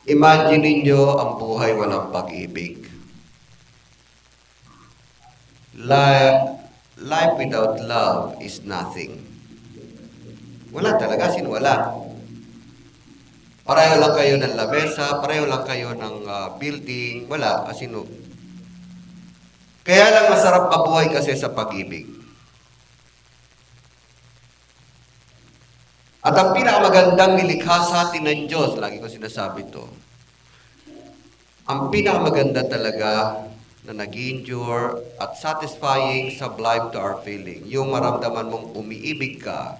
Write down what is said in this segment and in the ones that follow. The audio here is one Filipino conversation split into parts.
Imagine ninyo ang buhay walang pag-ibig. Life without love is nothing. Wala talaga, sinwala. Pareho lang kayo ng lamesa, pareho lang kayo ng building, wala, asino. Kaya lang masarap mabuhay kasi sa pag-ibig. At ang pinakamagandang nilikha sa atin ng Diyos, lagi ko sinasabi to, ang pinakamaganda talaga na nag-endure at satisfying, sublime to our feeling, yung maramdaman mong umiibig ka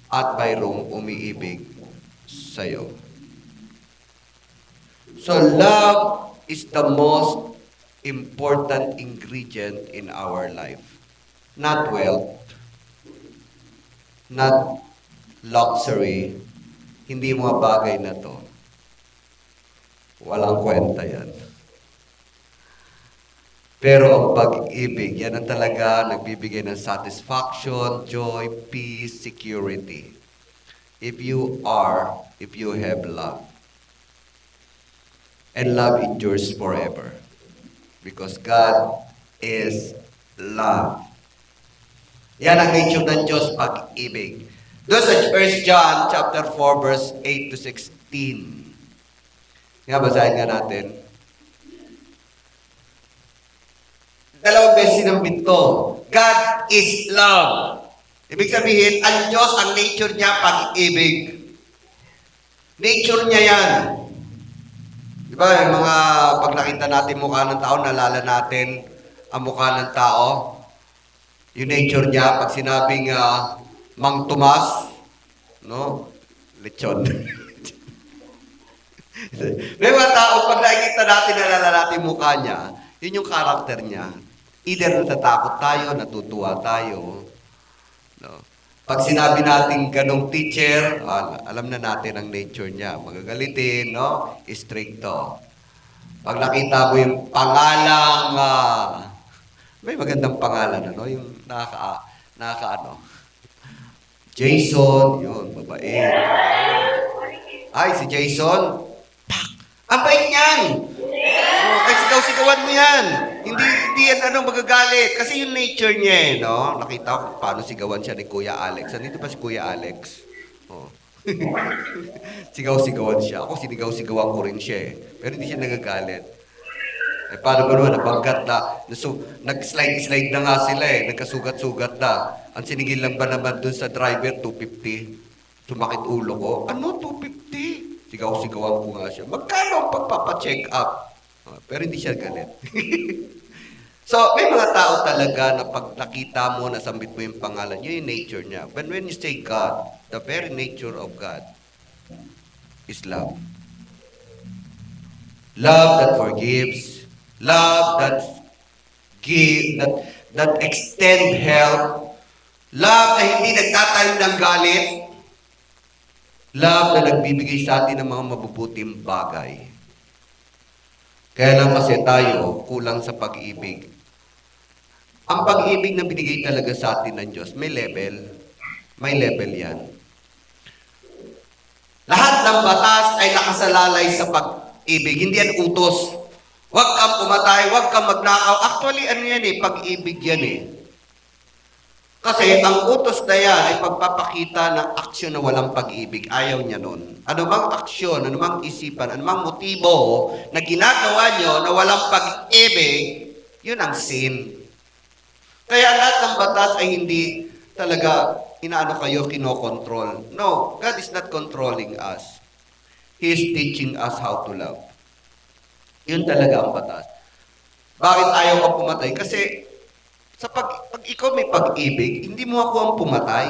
at mayroong umiibig sa'yo. So love is the most important ingredient in our life. Not wealth, not luxury, hindi mga bagay na to. Walang kwenta yan. Pero ang pag-ibig, yan ang talaga nagbibigay ng satisfaction, joy, peace, security. If you have love. And love endures forever. Because God is love. Yan ang nature ng Diyos, pag-ibig. Doon sa 1 John chapter 4 verse 8 to 16. Nga, basahin nga natin. Dalawang beses sinambit to. God is love. Ibig sabihin, ang Diyos, ang nature niya, pag-ibig. Nature niya yan. Di ba, yung mga pag nakita natin mukha ng tao, nalala natin ang mukha ng tao. Yung nature niya, pag sinabing Mang Tomas, no? Lechon. May mga tao, pag nakikita natin, nalala natin mukha niya, yun yung karakter niya. Either natatakot tayo, natutuwa tayo. No? Pag sinabi natin ganong teacher, alam na natin ang nature niya. Magagalitin, no? Stricto. Pag nakita mo yung pangalang, may magandang pangalan, ano? Yung ano? Jason, yun, babae. Ay, si Jason, pak! Ang bait niyan! Oh, kasi sigaw-sigawan mo yan. Hindi yan magagalit. Kasi yung nature niya no? Nakita ko paano sigawan siya ni Kuya Alex. Nandito pa si Kuya Alex. Oh. Sigaw-sigawan siya. Ako sinigaw-sigawan ko rin siya Pero hindi siya nagagalit. Paano ba naman, nabanggat na, nag-slide-slide na nga sila nagkasugat-sugat na. Ang sinigil lang ba naman dun sa driver, 250? Sumakit ulo ko, ano 250? Sigaw-sigawan ko nga siya. Magkano ang pagpapacheck up? Pero hindi siya galit. So, may mga tao talaga na pag nakita mo, nasambit mo yung pangalan, yun yung nature niya. But when you say God, the very nature of God is love. Love that forgives, love that give, that extend help, love na hindi nagtatayo ng galit, love na nagbibigay sa atin ng mga mabubuting bagay. Kaya lang kasi tayo kulang sa pag-ibig. Ang pag-ibig na binigay talaga sa atin ng Diyos, may level. May level yan. Lahat ng batas ay nakasalalay sa pag-ibig. Hindi yan utos. Huwag kang pumatay, huwag kang magnakaw. Actually, ano yan pag-ibig yan Kasi ang utos na yan ay pagpapakita ng aksyon na walang pag-ibig. Ayaw niya nun. Ano bang aksyon, ano bang isipan, ano bang motibo na ginagawa nyo na walang pag-ibig, yun ang sin. Kaya lahat ng batas ay hindi talaga kayo, kinokontrol. No, God is not controlling us. He is teaching us how to love. Yun talaga ang batas. Bakit ayaw ka pumatay? Kasi pag ikaw may pag-ibig, hindi mo ako ang pumatay.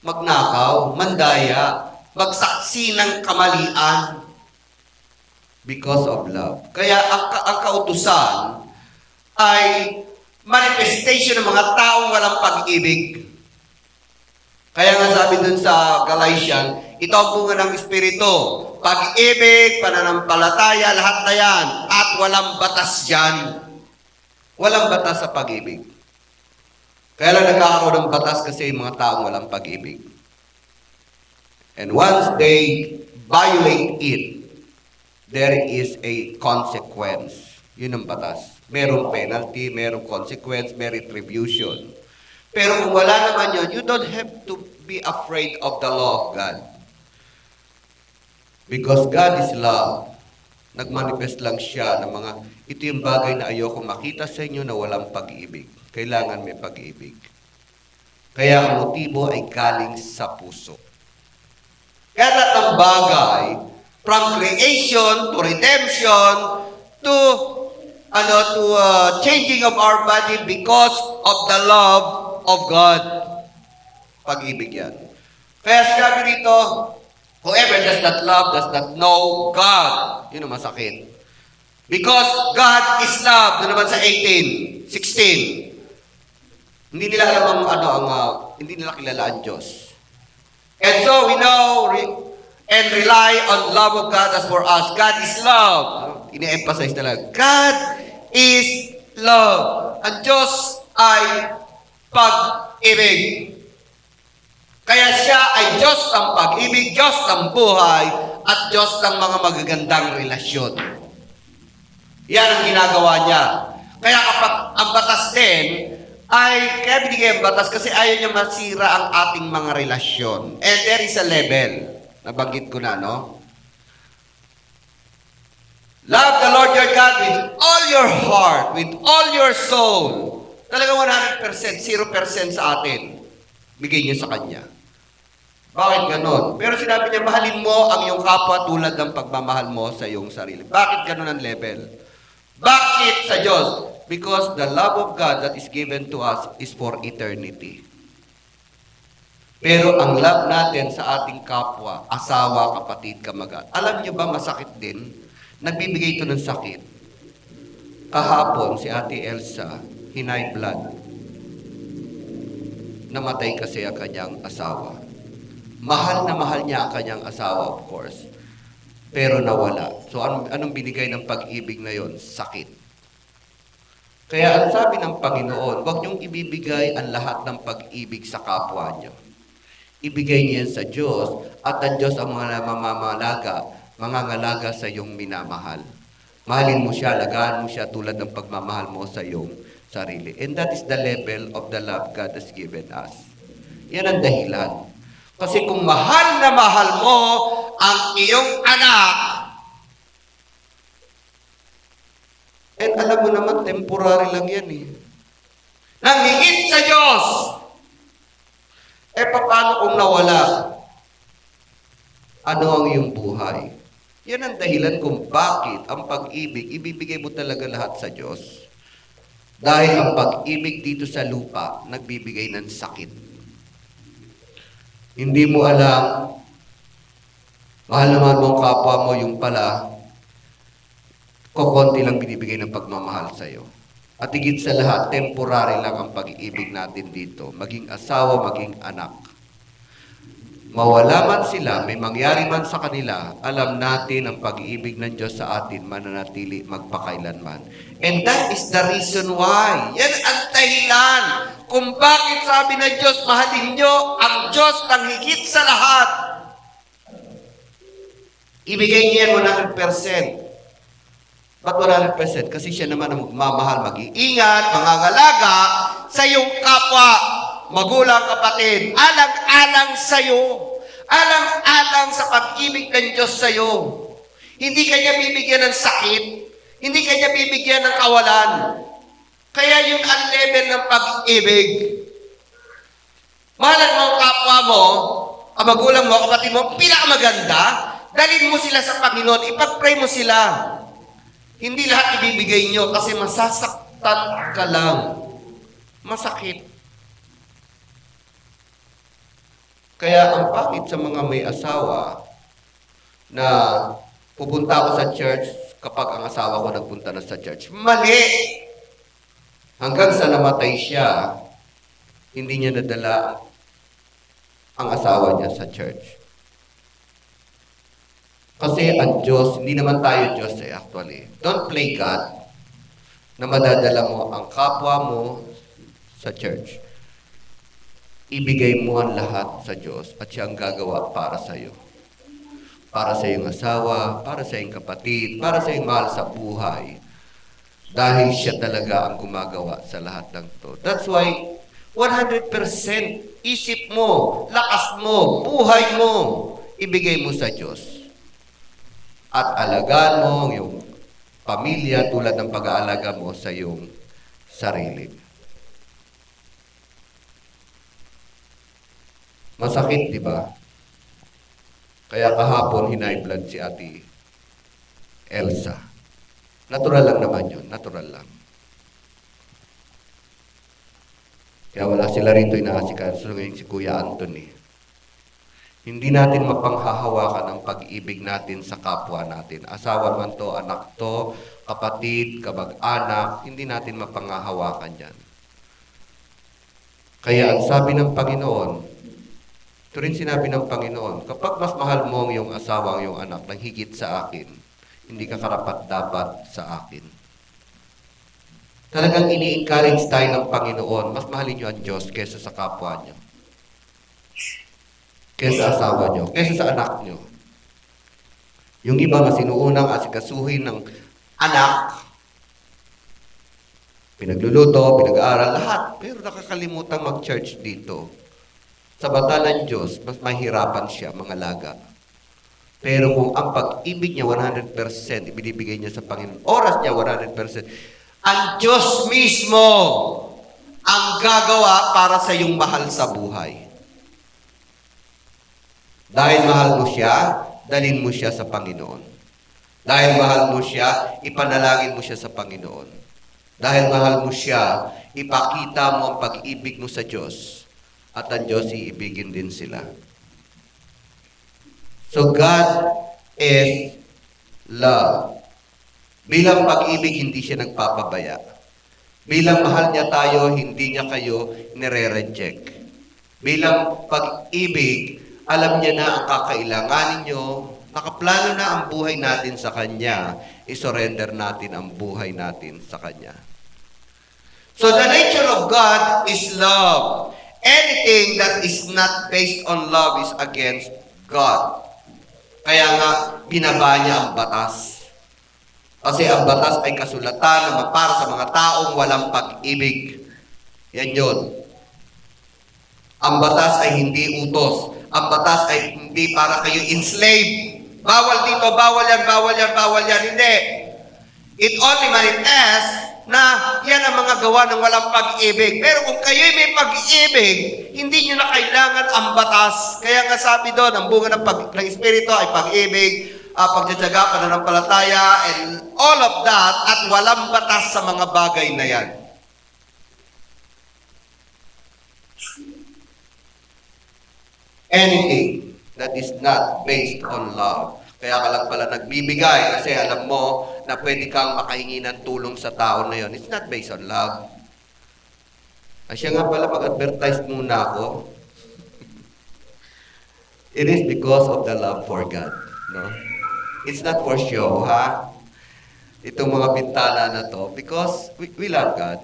Magnakaw, mandaya, magsaksi ng kamalian. Because of love. Kaya ang kautusan ay manifestation ng mga taong walang pag-ibig. Kaya nga sabi dun sa Galatians, ito ang bunga ng Espiritu. Pag-ibig, pananampalataya, lahat na yan. At walang batas dyan. Walang batas sa pag-ibig. Kaya lang nagkakaroon ng batas kasi yung mga taong walang pag-ibig. And once they violate it, there is a consequence. Yun ang batas. Merong penalty, merong consequence, may retribution. Pero kung wala naman yun, you don't have to be afraid of the law of God. Because God is love. Nagmanifest lang siya ng mga, ito yung bagay na ayoko makita sa inyo na walang pag-ibig. Kailangan may pag-ibig. Kaya ang motibo ay galing sa puso. Kaya lahat ng bagay, from creation to redemption to changing of our body because of the love of God. Pag-ibig yan. Kaya sinabi rito, whoever does not love does not know God. Yun ang masakit. Because God is love. Doon naman sa 18, 16. Hindi nila alam hindi nila kilala ang Diyos. And so we know and rely on love of God as for us. God is love. Ini-emphasize talaga. God is love. Ang Diyos ay pag-ibig. Kaya siya ay Diyos ng pag-ibig, Diyos ng buhay, at Diyos ng mga magagandang relasyon. Yan ang ginagawa niya. Kaya kapag ang batas din, kaya binigay ang batas kasi ayaw niya masira ang ating mga relasyon. And there is a level. Nabanggit ko na, no? Love the Lord your God with all your heart, with all your soul. Talaga 100%, 0% sa atin. Bigay niyo sa Kanya. Bakit ganon? Pero sinabi niya, mahalin mo ang iyong kapwa tulad ng pagmamahal mo sa iyong sarili. Bakit ganon ang level? Bakit sa Diyos? Because the love of God that is given to us is for eternity. Pero ang love natin sa ating kapwa, asawa, kapatid, kamag-anak, alam niyo ba masakit din? Nagbibigay ito ng sakit. Kahapon, si Ate Elsa, high blood. Namatay kasi ang kanyang asawa. Mahal na mahal niya ang kanyang asawa, of course. Pero nawala. So, anong binigay ng pag-ibig na yon? Sakit. Kaya ang sabi ng Panginoon, huwag niyong ibibigay ang lahat ng pag-ibig sa kapwa niyo. Ibigay niyo yan sa Diyos, at ang Diyos ang mga mangangalaga sa iyong minamahal. Mahalin mo siya, alagaan mo siya tulad ng pagmamahal mo sa iyong sarili. And that is the level of the love God has given us. Yan ang dahilan. Kasi kung mahal na mahal mo ang iyong anak, and alam mo naman, temporary lang yan eh. Nang higit sa Diyos, paano kung nawala? Ano ang iyong buhay? Yan ang dahilan kung bakit ang pag-ibig, ibibigay mo talaga lahat sa Diyos. Dahil ang pag-ibig dito sa lupa, nagbibigay ng sakit. Hindi mo alam, mahal naman mo ang kapwa mo, yung pala, kukunti lang binibigay ng pagmamahal sa iyo. At higit sa lahat, temporary lang ang pag-ibig natin dito. Maging asawa, maging anak. Mawala man sila, may mangyari man sa kanila, alam natin ang pag-ibig ng Diyos sa atin mananatili magpakailanman. And that is the reason why. Yan ang dahilan kung bakit sabi ng Diyos, mahalin nyo ang Diyos ng higit sa lahat. Ibigay niya 100%. Ba't 100%? Kasi siya naman ang magmamahal, mag-iingat, mangangalaga sa iyong kapwa, magulang, kapatid, alang-alang sa iyo, alang-alang sa pag-ibig ng Diyos sa iyo. Hindi kanya bibigyan ng sakit, hindi kanya bibigyan ng kawalan. Kaya yun ang level ng pag-ibig. Mahalan mo ang kapwa mo, ang magulang mo, kapatid mo, pinakamaganda, dalhin mo sila sa Panginoon, ipag-pray mo sila. Hindi lahat ibibigay nyo kasi masasaktan ka lang. Masakit. Kaya ang pangit sa mga may asawa na pupunta ako sa church kapag ang asawa ko nagpunta na sa church. Mali! Hanggang sa namatay siya, hindi niya nadala ang asawa niya sa church. Kasi ang Diyos, hindi naman tayo Diyos actually. Don't play God na madadala mo ang kapwa mo sa church. Ibigay mo ang lahat sa Diyos at siya ang gagawa para sa iyo. para sa iyong asawa, para sa iyong kapatid, para sa iyong mahal sa buhay. Dahil siya talaga ang gumagawa sa lahat ng to. That's why 100% isip mo, lakas mo, buhay mo, ibigay mo sa Diyos. At alagaan mo ang iyong pamilya tulad ng pag-aalaga mo sa iyong sarili. Masakit, di ba? Kaya kahapon, high blood si Ate Elsa. Natural lang naman yun. Natural lang. Kaya wala sila rito inaasikaso ngayon si Kuya Anthony. Hindi natin mapanghahawakan ang pag-ibig natin sa kapwa natin. Asawa man to, anak to, kapatid, kabag-anak, hindi natin mapanghahawakan yan. Kaya ang sabi ng Panginoon, ito rin sinabi ng Panginoon, kapag mas mahal mo ang iyong asawa, ang iyong anak, nang higit sa akin, hindi ka karapat-dapat sa akin. Talagang ini-encourage tayo ng Panginoon, mas mahalin niyo ang Diyos kaysa sa kapwa niyo. Kaysa sa asawa niyo, kaysa sa anak niyo. Yung iba, mas inuunang asikasuhin ng anak, pinagluluto, pinag-aaral, lahat. Pero nakakalimutan mag-church dito. Sa bata ng Diyos, mas mahirapan siya, mga laga. Pero kung ang pag-ibig niya 100%, ibinibigay niya sa Panginoon, oras niya 100%, ang Diyos mismo ang gagawa para sa iyong mahal sa buhay. Dahil mahal mo siya, dalhin mo siya sa Panginoon. Dahil mahal mo siya, ipanalangin mo siya sa Panginoon. Dahil mahal mo siya, ipakita mo ang pag-ibig mo sa Diyos. At ang Diyos iibigin din sila. So God is love. Bilang pag-ibig, hindi siya nagpapabaya. Bilang mahal niya tayo, hindi niya kayo nire-reject. Bilang pag-ibig, alam niya na ang kakailanganin niyo, nakaplano na ang buhay natin sa Kanya, isurrender natin ang buhay natin sa Kanya. So the nature of God is love. Anything that is not based on love is against God. Kaya nga, binaba niya ang batas. Kasi ang batas ay kasulatan na para sa mga taong walang pag-ibig. Yan yun. Ang batas ay hindi utos. Ang batas ay hindi para kayo enslave. Bawal dito, bawal yan, bawal yan, bawal yan. Hindi. It only manifests na yan ang mga gawa ng walang pag-ibig. Pero kung kayo'y may pag-ibig, hindi nyo na kailangan ang batas. Kaya nga sabi doon, ang bunga ng Espiritu ay pag-ibig, pagtsatsaga, pananampalataya, and all of that, at walang batas sa mga bagay na yan. Anything that is not based on love. Kaya ka lang pala nagbibigay kasi alam mo na pwede kang makahingi ng tulong sa tao na yon. It's not based on love. Siya nga pala, mag-advertise muna ako. It is because of the love for God. No? It's not for show, ha? Itong mga bintana na to, because we love God.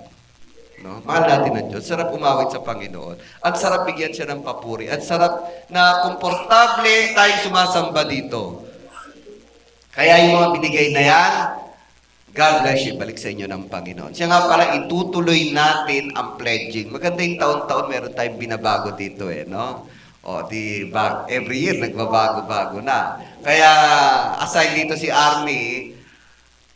No? Mahal natin ang Diyos. Sarap umawit sa Panginoon. At sarap bigyan siya ng papuri. At sarap na komportable tayong sumasamba dito. Kaya yung mga binigay na yan, God bless you. Balik sa inyo ng Panginoon. Siya nga pala, itutuloy natin ang pledging. Maganda yung taon-taon, meron tayong binabago dito no? O, every year, nagbabago-bago na. Kaya, aside dito si Arnie,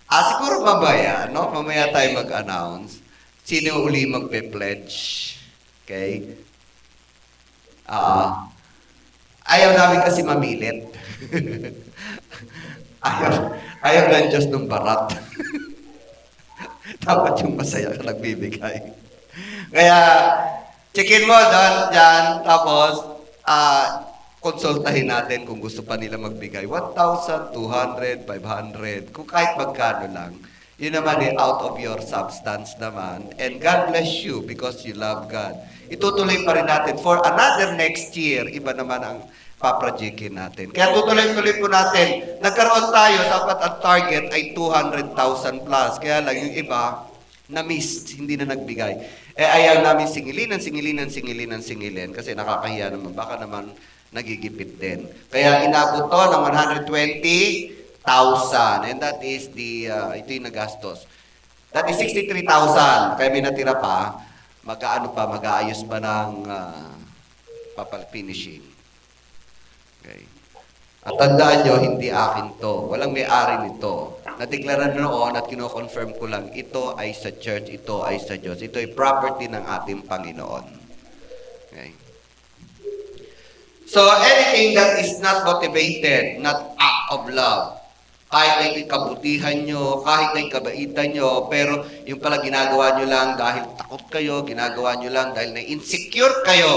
siguro mamaya, no? Mamaya tayo mag-announce. Sino uli magpe-pledge? Okay? Ayaw namin kasi mamilit. Ayaw ng Diyos ng barat. Dapat yung masaya ka nagbibigay. Kaya, checkin mo doon, dyan, tapos, konsultahin natin kung gusto pa nila magbigay. 1,000, 200, 500, kung kahit magkano lang. Yun naman out of your substance naman. And God bless you because you love God. Itutuloy pa rin natin for another next year. Iba naman ang paprojectin natin. Kaya tutuloy-tuloy po natin. Nagkaroon tayo, dapat ang target ay 200,000 plus. Kaya lang yung iba, na-miss, hindi na nagbigay. Ayaw namin singilin. Kasi nakakahiya naman. Baka naman nagigipit din. Kaya inabot to ng 120,000. And that is ito yung nagastos. That is 63,000. Kaya may natira pa, mag-aayos pa ng finishing. Okay. At tandaan nyo, hindi akin to. Walang may-ari nito. Nadeklara noon at kino-confirm ko lang, ito ay sa church, ito ay sa Diyos. Ito ay property ng ating Panginoon. Okay. So, anything that is not motivated, not act of love, kahit na kabutihan nyo, kahit na kabaitan nyo, pero yung pala ginagawa nyo lang dahil takot kayo, ginagawa nyo lang dahil na-insecure kayo,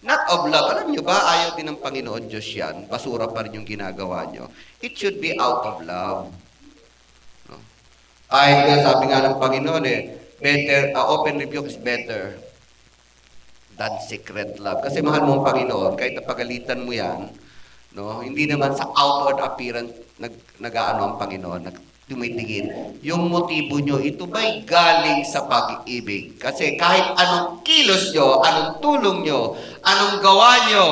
not of love. Alam nyo ba, ayaw din ng Panginoon Diyos yan. Basura pa rin yung ginagawa nyo. It should be out of love. No? Kahit nga sabi nga ng Panginoon better, open rebuke is better than secret love. Kasi mahal mo ang Panginoon, kahit napagalitan mo yan, no? Hindi naman sa outward appearance nag-aano ang Panginoon, tumitingin. Yung motibo nyo, ito ba'y galing sa pag-ibig? Kasi kahit anong kilos nyo, anong tulong nyo, anong gawa nyo,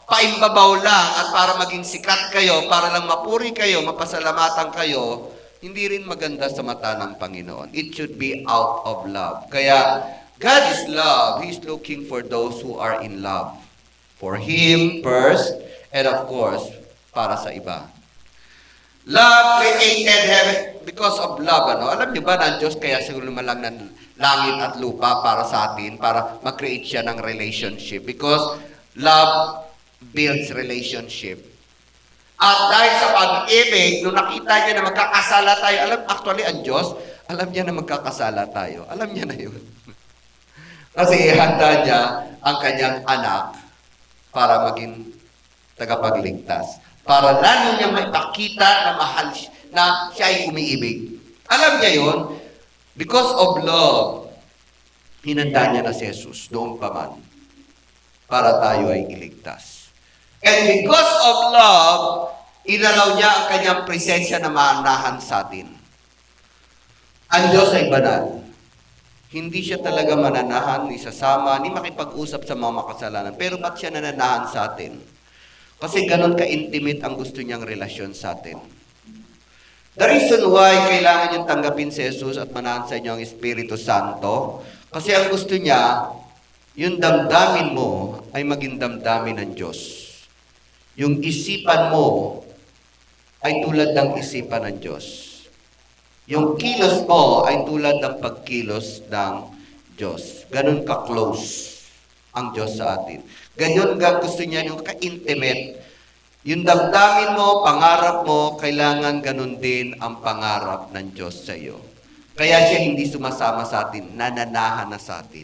paimbabaw lang at para maging sikat kayo, para lang mapuri kayo, mapasalamatan kayo, hindi rin maganda sa mata ng Panginoon. It should be out of love. Kaya, God is love. He is looking for those who are in love. For Him first, and of course, para sa iba. Love created heaven because of love. Alam niyo ba na ang Diyos kaya siguro lumalang ng langit at lupa para sa atin, para mag-create siya ng relationship. Because love builds relationship. At dahil sa pag-ibig, nung nakita niya na magkakasala tayo, actually ang Diyos, alam niya na magkakasala tayo. Alam niya na yun. Kasi ihanda niya ang kanyang anak para maging tagapagligtas. Para lalo niya maipakita na mahal na siya ay umiibig. Alam niya yon, because of love, hinanda niya na si Jesus doon pa man para tayo ay iligtas. And because of love, inalaw niya ang kanyang presensya na maanahan sa atin. Ang Diyos ay banal. Hindi siya talaga mananahan, ni sasama, ni makipag-usap sa mga makasalanan. Pero ba't siya nananahan sa atin? Kasi ganun ka-intimate ang gusto niyang relasyon sa atin. The reason why kailangan niyong tanggapin si Jesus at manahan sa inyo ang Espiritu Santo, kasi ang gusto niya, yung damdamin mo ay maging damdamin ng Diyos. Yung isipan mo ay tulad ng isipan ng Diyos. Yung kilos mo ay tulad ng pagkilos ng Diyos. Ganun ka-close ang Diyos sa atin. Ganyan gusto niya yung ka-intimate. Yung damdamin mo, pangarap mo, kailangan ganun din ang pangarap ng Diyos sa iyo. Kaya siya hindi sumasama sa atin, nananahan na sa atin.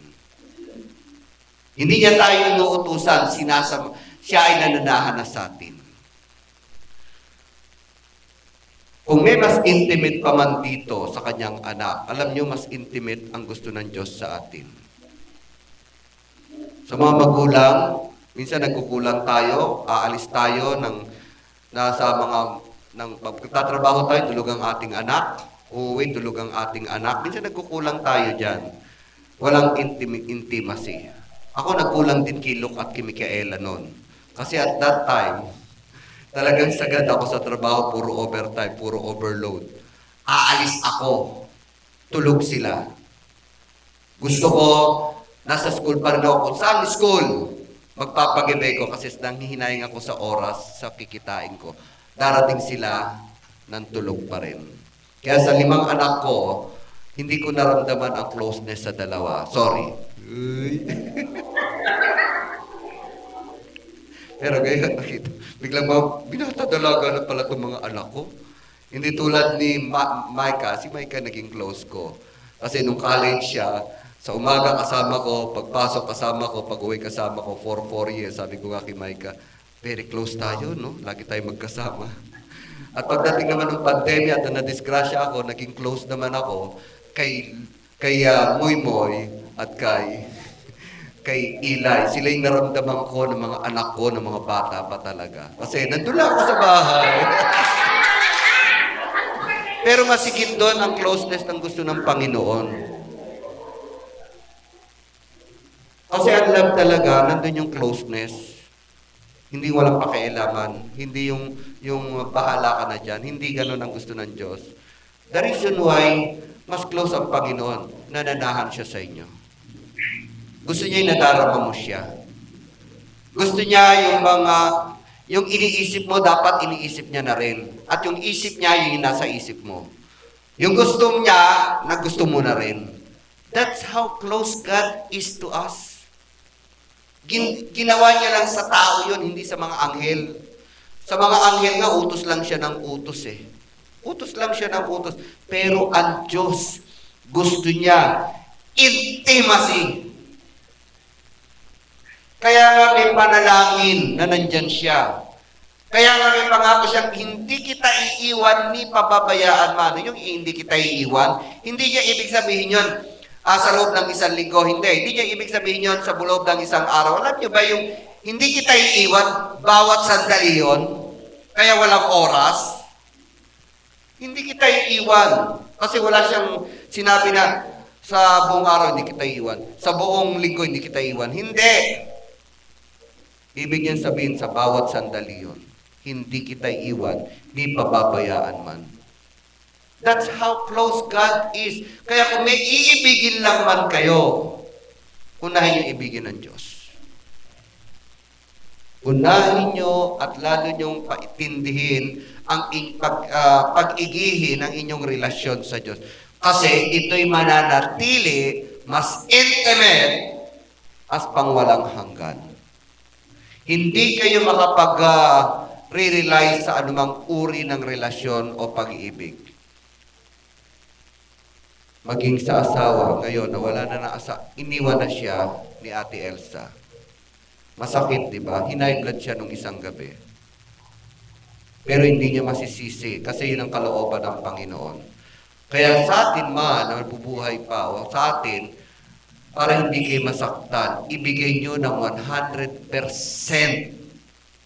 Hindi niya tayo inuutusan, siya ay nananahan na sa atin. Kung may mas intimate pa man dito sa kanyang anak, alam niyo mas intimate ang gusto ng Diyos sa atin. Sa mga magulang, minsan nagkukulang tayo, aalis tayo pagtatrabaho tayo, tulog ang ating anak, uuwi, tulog ang ating anak. Minsan nagkukulang tayo dyan. Walang intimacy. Ako nagkulang din kay Luke at kay Micaela noon. Kasi at that time, talagang sagad ako sa trabaho, puro overtime, puro overload. Aalis ako. Tulog sila. Gusto ko, nasa school pa rin ako. Saan school? Magpapagibe ko kasi nanghihinayang ako sa oras sa kikitain ko. Darating sila ng tulog pa rin. Kaya sa 5 anak ko, hindi ko naramdaman ang closeness sa dalawa. Sorry. Pero ngayon, nakita, biglang binata dalaga na pala itong mga anak ko. Hindi tulad ni Micah. Si Micah naging close ko. Kasi nung college siya, sa umaga kasama ko, pagpasok kasama ko, pag-uwi kasama ko, for 4 years. Sabi ko nga kay Micah, very close tayo, no? Lagi tayo magkasama. At pagdating naman ng pandemya at na-disgrasya ako, naging close naman ako kay Moy Moy at kay Eli. Sila yung naramdaman ko ng mga anak ko, ng mga bata pa talaga. Kasi nandun lang ako sa bahay. Pero masigit doon ang closeness ng gusto ng Panginoon. Kasi ang love talaga, nandun yung closeness. Hindi walang pakialaman. Hindi yung bahala ka na dyan. Hindi ganun ang gusto ng Diyos. The reason why mas close ang Panginoon, nananahan siya sa inyo. Gusto niya yung nadarama mo siya. Gusto niya yung iniisip mo, dapat iniisip niya na rin. At yung isip niya, yung nasa isip mo. Yung gusto niya, na gusto mo na rin. That's how close God is to us. Ginawa niya lang sa tao yun, hindi sa mga anghel. Sa mga anghel nga, utos lang siya ng utos eh. Utos lang siya ng utos. Pero ang Diyos, gusto niya intimacy. Kaya nga may panalangin na nandyan siya. Kaya nga may pangako siyang hindi kita iiwan ni pababayaan man. Yung hindi kita iiwan, hindi niya ibig sabihin yun sa loob ng isang linggo. Hindi niya ibig sabihin yun sa loob ng isang araw. Alam niyo ba yung hindi kita iiwan, bawat sandali yun, kaya walang oras? Hindi kita iiwan. Kasi wala siyang sinabi na sa buong araw hindi kita iiwan. Sa buong linggo hindi kita iiwan. Hindi. Ibig niyan sabihin sa bawat sandali yun. Hindi kita iiwan, di pababayaan man. That's how close God is. Kaya kung may iibigin lang man kayo, unahin yung ibigin ng Diyos. Unahin nyo at lalo nyong paitindihin ang pag-igihin ng inyong relasyon sa Diyos. Kasi ito'y mananatili mas intimate as pangwalang hanggan. Hindi kayo makapag-rely sa anumang uri ng relasyon o pag-ibig. Maging sa asawa, ngayon, nawala na iniwan na siya ni Ate Elsa. Masakit, di ba? High blood siya nung isang gabi. Pero hindi niya masisisi kasi yun ang kalooban ng Panginoon. Kaya sa atin man, na bubuhay pa, o sa atin, para hindi kayo masaktan, ibigay nyo ng 100%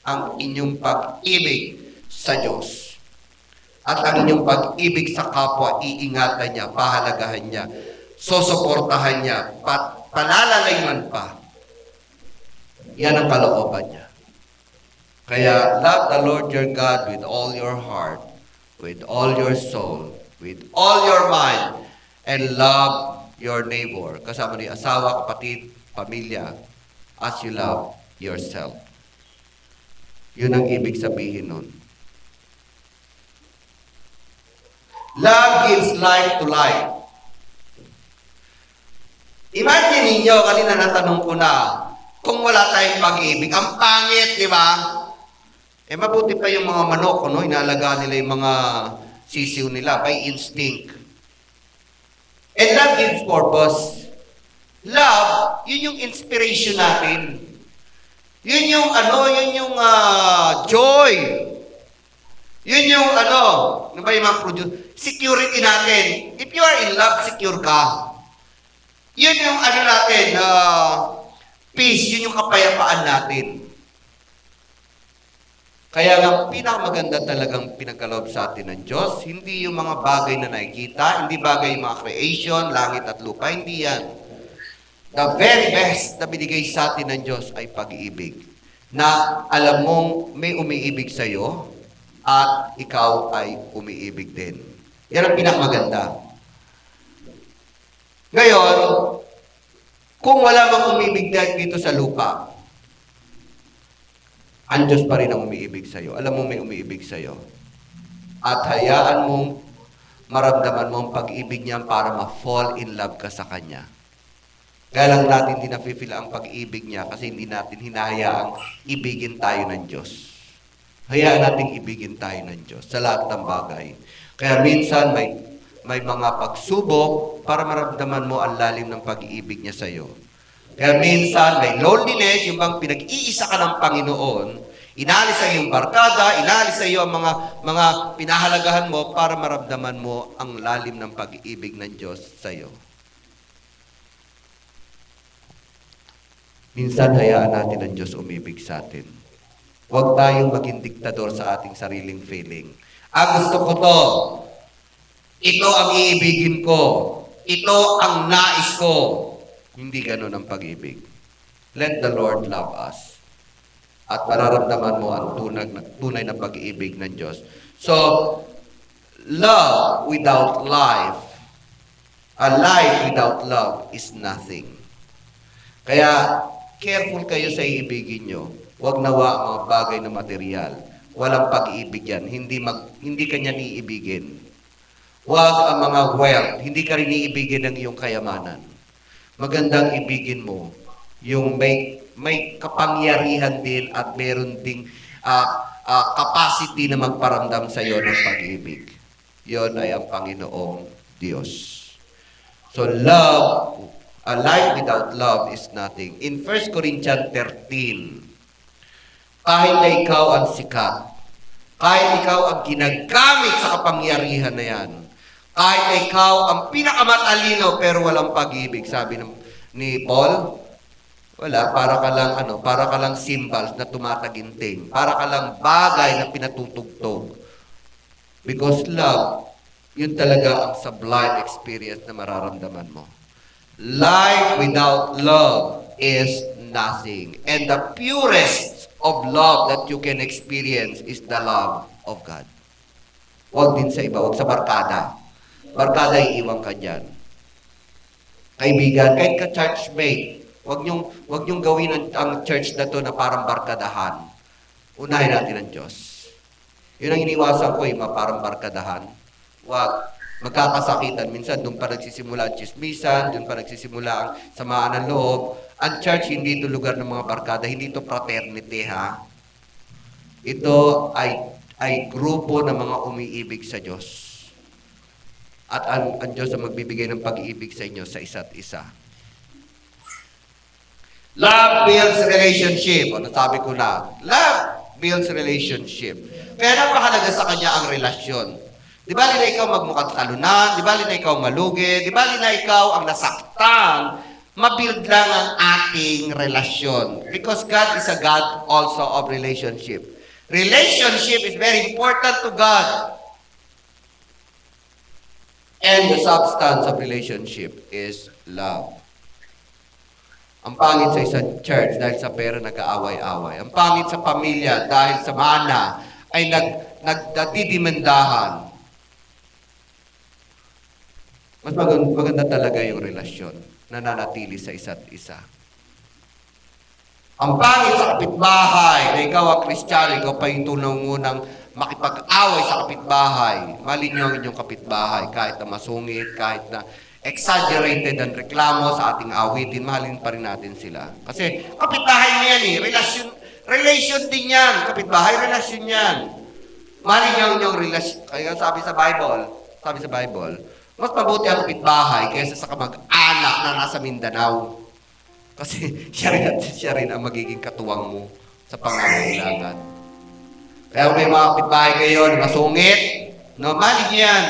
ang inyong pag-ibig sa Diyos. At ang inyong pag-ibig sa kapwa, iingatan niya, pahalagahan niya, susuportahan niya, palalalay pa. Yan ang kalooban niya. Kaya, love the Lord your God with all your heart, with all your soul, with all your mind, and love your neighbor. Kasama ni asawa, kapatid, pamilya, as you love yourself. Yun ang ibig sabihin nun. Love gives life to life. Imagine ninyo, kanina natanong ko na, kung wala tayong pag-ibig, ang pangit, di ba? Mabuti pa yung mga manok, no? Inalagaan nila yung mga sisiw nila by instinct. And love gives purpose. Love, yun yung inspiration natin. Yun yung joy. Yun yung ano ba yung mga produce? Security natin. If you are in love, secure ka. Yun yung natin, peace, yun yung kapayapaan natin. Kaya nga, pinakamaganda talagang pinagkaloob sa atin ng Diyos, hindi yung mga bagay na nakikita, hindi bagay yung mga creation, langit at lupa, hindi yan. The very best na binigay sa atin ng Diyos ay pag-ibig. Na alam mong may umiibig sa iyo at ikaw ay umiibig din. Yan ang pinakamaganda. Ngayon, kung wala mang umibig dito sa lupa, ang Diyos pa rin ang umiibig sa iyo. Alam mo may umiibig sa iyo. At hayaan mong maramdaman mo ang pag-ibig niya para ma-fall in love ka sa Kanya. Kaya lang natin hindi na-feel ang pag-ibig niya kasi hindi natin hinahayaang ibigin tayo ng Diyos. Hayaan natin ibigin tayo ng Diyos sa lahat ng bagay. Kaya minsan may mga pagsubok para maramdaman mo ang lalim ng pag-ibig niya sa iyo. Kaya minsan may loneliness, yung bang pinag-iisa ka ng Panginoon, inalis sa iyong barkada, inalis sa iyo ang mga pinahalagahan mo para maramdaman mo ang lalim ng pag-ibig ng Diyos sa iyo. Minsan hayaan natin ang Diyos umibig sa atin. Huwag tayong maging diktador sa ating sariling feeling. Gusto ko to. Ito ang iibigin ko. Ito ang nais ko. Hindi ganun ang pag-ibig. Let the Lord love us. at mararamdaman mo ang tunay na pag-ibig ng Diyos. So, love without life, a life without love is nothing. Kaya, careful kayo sa iibigin nyo. Huwag nawa ang mga bagay na material. Walang pag-ibig yan. Hindi ka niya iibigin. Huwag ang mga wealth. Hindi ka rin iibigin ng iyong kayamanan. Magandang ibigin mo yung may kapangyarihan din at meron ding capacity na magparamdam sa iyo ng pag-ibig. Yon ay ang Panginoong Diyos. So love, a life without love is nothing. In 1 Corinthians 13, kahit na ikaw ang sikat, kahit ikaw ang ginagamit sa kapangyarihan na yan, kahit na ikaw ang pinakamatalino pero walang pag-ibig, sabi ni Paul, wala, para ka lang cymbals na tumataginting. Para ka lang bagay na pinatutugtog. Because love, yun talaga ang sublime experience na mararamdaman mo. Life without love is nothing. And the purest of love that you can experience is the love of God. Huwag din sa iba, huwag sa barkada. Barkada, iiwan ka dyan. Kaibigan, kahit ka-churchmate, Huwag niyong gawin ang church na to na parang barkadahan. Unahin natin ang Diyos. Yun ang iniwasan ko, parang barkadahan. Huwag. Magkakasakitan. Minsan, doon pa nagsisimula ang chismisan, doon pa nagsisimula ang samaan ng loob. Ang church, hindi ito lugar ng mga barkada, hindi ito fraternity, ha? Ito ay grupo ng mga umiibig sa Diyos. At ang Diyos ang magbibigay ng pag-ibig sa inyo sa isa't isa. Love builds relationship. O, nasabi ko na. Love builds relationship. Kaya napakahalaga sa kanya ang relasyon. Di ba na ikaw magmukhang talunan? Di ba na ikaw malugi? Di ba na ikaw ang nasaktan? Mabuild lang ang ating relasyon. Because God is a God also of relationship. Relationship is very important to God. And the substance of relationship is love. Ang pangit sa isang church dahil sa pera nag-aaway-away. Ang pangit sa pamilya dahil sa mana ay nagdidimendahan. Mas maganda talaga yung relasyon na nanatili sa isa't isa. Ang pangit sa kapitbahay na ikaw ang Kristiyano, ikaw pa yung tunang-unang makipag-away sa kapitbahay. Mali niyo ang inyong kapitbahay kahit na masungit, kahit na exaggerated ang reklamo sa ating awitin, mahalin pa rin natin sila. Kasi kapitbahay mo yan relation din yan. Kapitbahay, relasyon yan. Mahalin niyo ang inyong relasyon. Kaya sabi sa Bible, mas mabuti ang kapitbahay kaysa sa kamag-anak na nasa Mindanao. Kasi siya rin ang magiging katuwang mo sa pangangailangan. Kaya kung may mga kapitbahay kayo na masungit, mahalin niyo yan.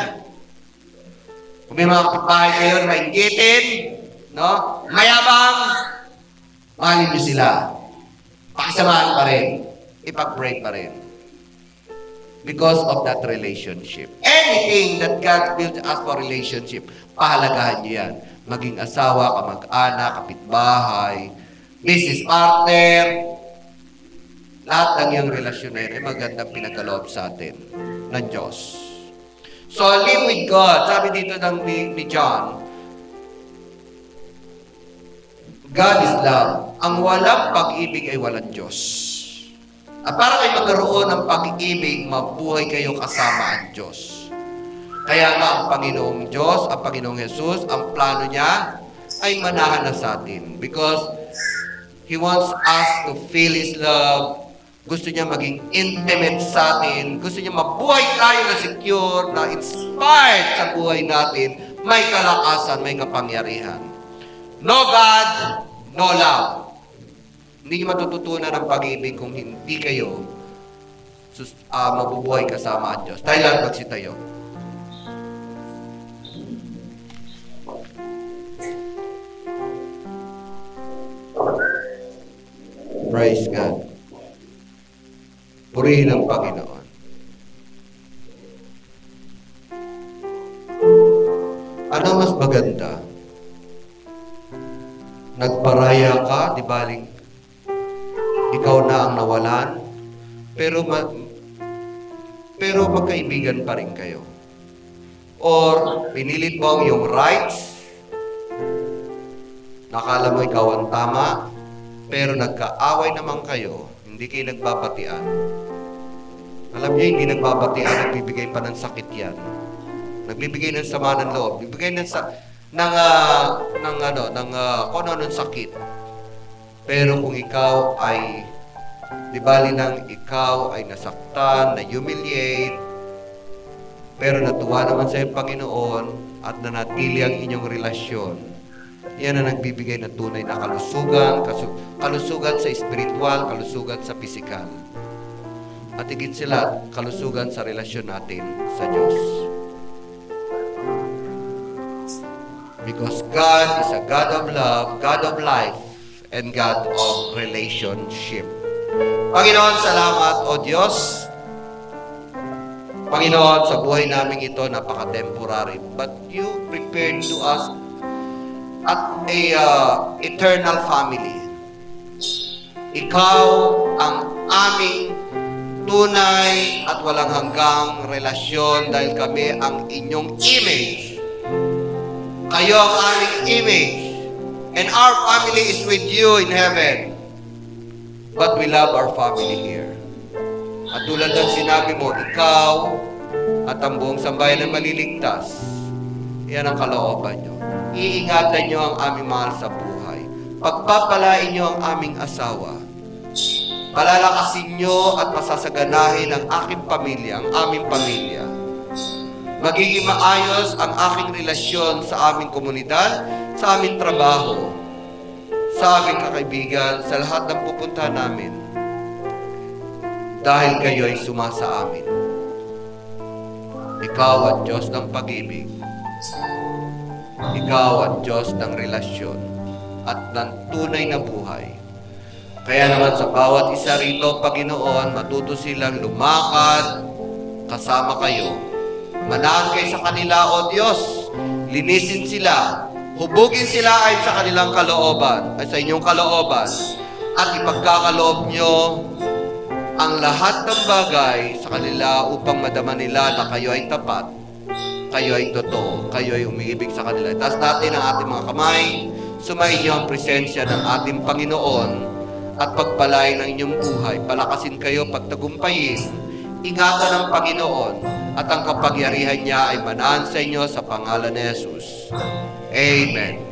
Kung may mga kapitbahay kayo na mainggitin, mayabang, mahalin niyo sila. Pakisamahan pa rin. Ipag-pray pa rin. Because of that relationship. Anything that God built us for relationship, pahalagahan niyo yan. Maging asawa, kamag-anak, kapitbahay, business partner, lahat ng iyong relasyon na yun ay magandang pinagkaloob sa atin ng Diyos. So, live with God. Sabi dito ni John, God is love. Ang walang pag-ibig ay walang Diyos. At para kayo magkaroon ng pag-ibig, mabuhay kayo kasama ang Diyos. Kaya nga ang Panginoong Diyos, ang Panginoong Jesus, ang plano niya ay manahan na sa atin. Because He wants us to feel His love. Gusto niya maging intimate sa atin. Gusto niya mabuhay tayo na secure, na inspired sa buhay natin. May kalakasan, may kapangyarihan. No God, no love. Hindi niyo matututunan ang pag-ibig kung hindi kayo mabubuhay kasama ang Diyos. Tayo lang magsitayo. Praise God. Purihin ang Panginoon. Ano mas maganda? Nagparaya ka, di baling ikaw ikaw na ang nawalan, pero magkaibigan pa rin kayo. Or pinilit mo ang iyong rights, nakala mo ikaw ang tama, pero nagkaaway naman kayo, hindi kayo nagbabatian. Alam niyo, hindi nagbabatian, nagbibigay pa ng sakit yan. Nagbibigay ng sama ng loob, bibigay ng kung ano ng sakit. Pero kung ikaw ay, di bali nang ikaw ay nasaktan, na-humiliate, pero natuwa naman sa iyong Panginoon at nanatili ang inyong relasyon, yan ang nagbibigay ng tunay na kalusugan, kalusugan sa espiritual, kalusugan sa pisikal. At higit sila, kalusugan sa relasyon natin sa Diyos. Because God is a God of love, God of life, and God of relationship. Panginoon, salamat o Diyos. Panginoon, sa buhay namin ito, napaka-temporary. But you prepared to us at a eternal family. Ikaw ang aming tunay at walang hanggang relasyon dahil kami ang inyong image. Kayo ang aming image. And our family is with you in heaven. But we love our family here. At tulad ng sinabi mo, ikaw at ang buong sambayan na maliligtas, yan ang kalooban nyo. Iingatan nyo ang aming mahal sa buhay. Pagpapalain nyo ang aming asawa. Palalakasin nyo at pasasaganahin ang aking pamilya, ang aming pamilya. Magiging maayos ang aking relasyon sa aming komunidad, sa aming trabaho, sa aming kakaibigan, sa lahat ng pupunta namin. Dahil kayo ay sumasa amin. Ikaw at Diyos ng pag-ibig. Ikaw at Diyos ng relasyon at ng tunay na buhay. Kaya naman sa bawat isa rito, Panginoon, matuto silang lumakad kasama kayo. Manahan kayo sa kanila, O Diyos. Linisin sila. Hubugin sila ay sa kanilang kalooban, ay sa inyong kalooban. At ipagkakaloob nyo ang lahat ng bagay sa kanila upang madama nila na kayo ay tapat, kayo ay totoo, kayo ay umiibig sa kanila. Taas natin ang ating mga kamay, sumayin niyo ang presensya ng ating Panginoon at pagpalain ng inyong buhay. Palakasin kayo, pagtagumpayin, ingatan ng Panginoon at ang kapangyarihan niya ay manahan sa inyo sa pangalan ni Jesus. Amen.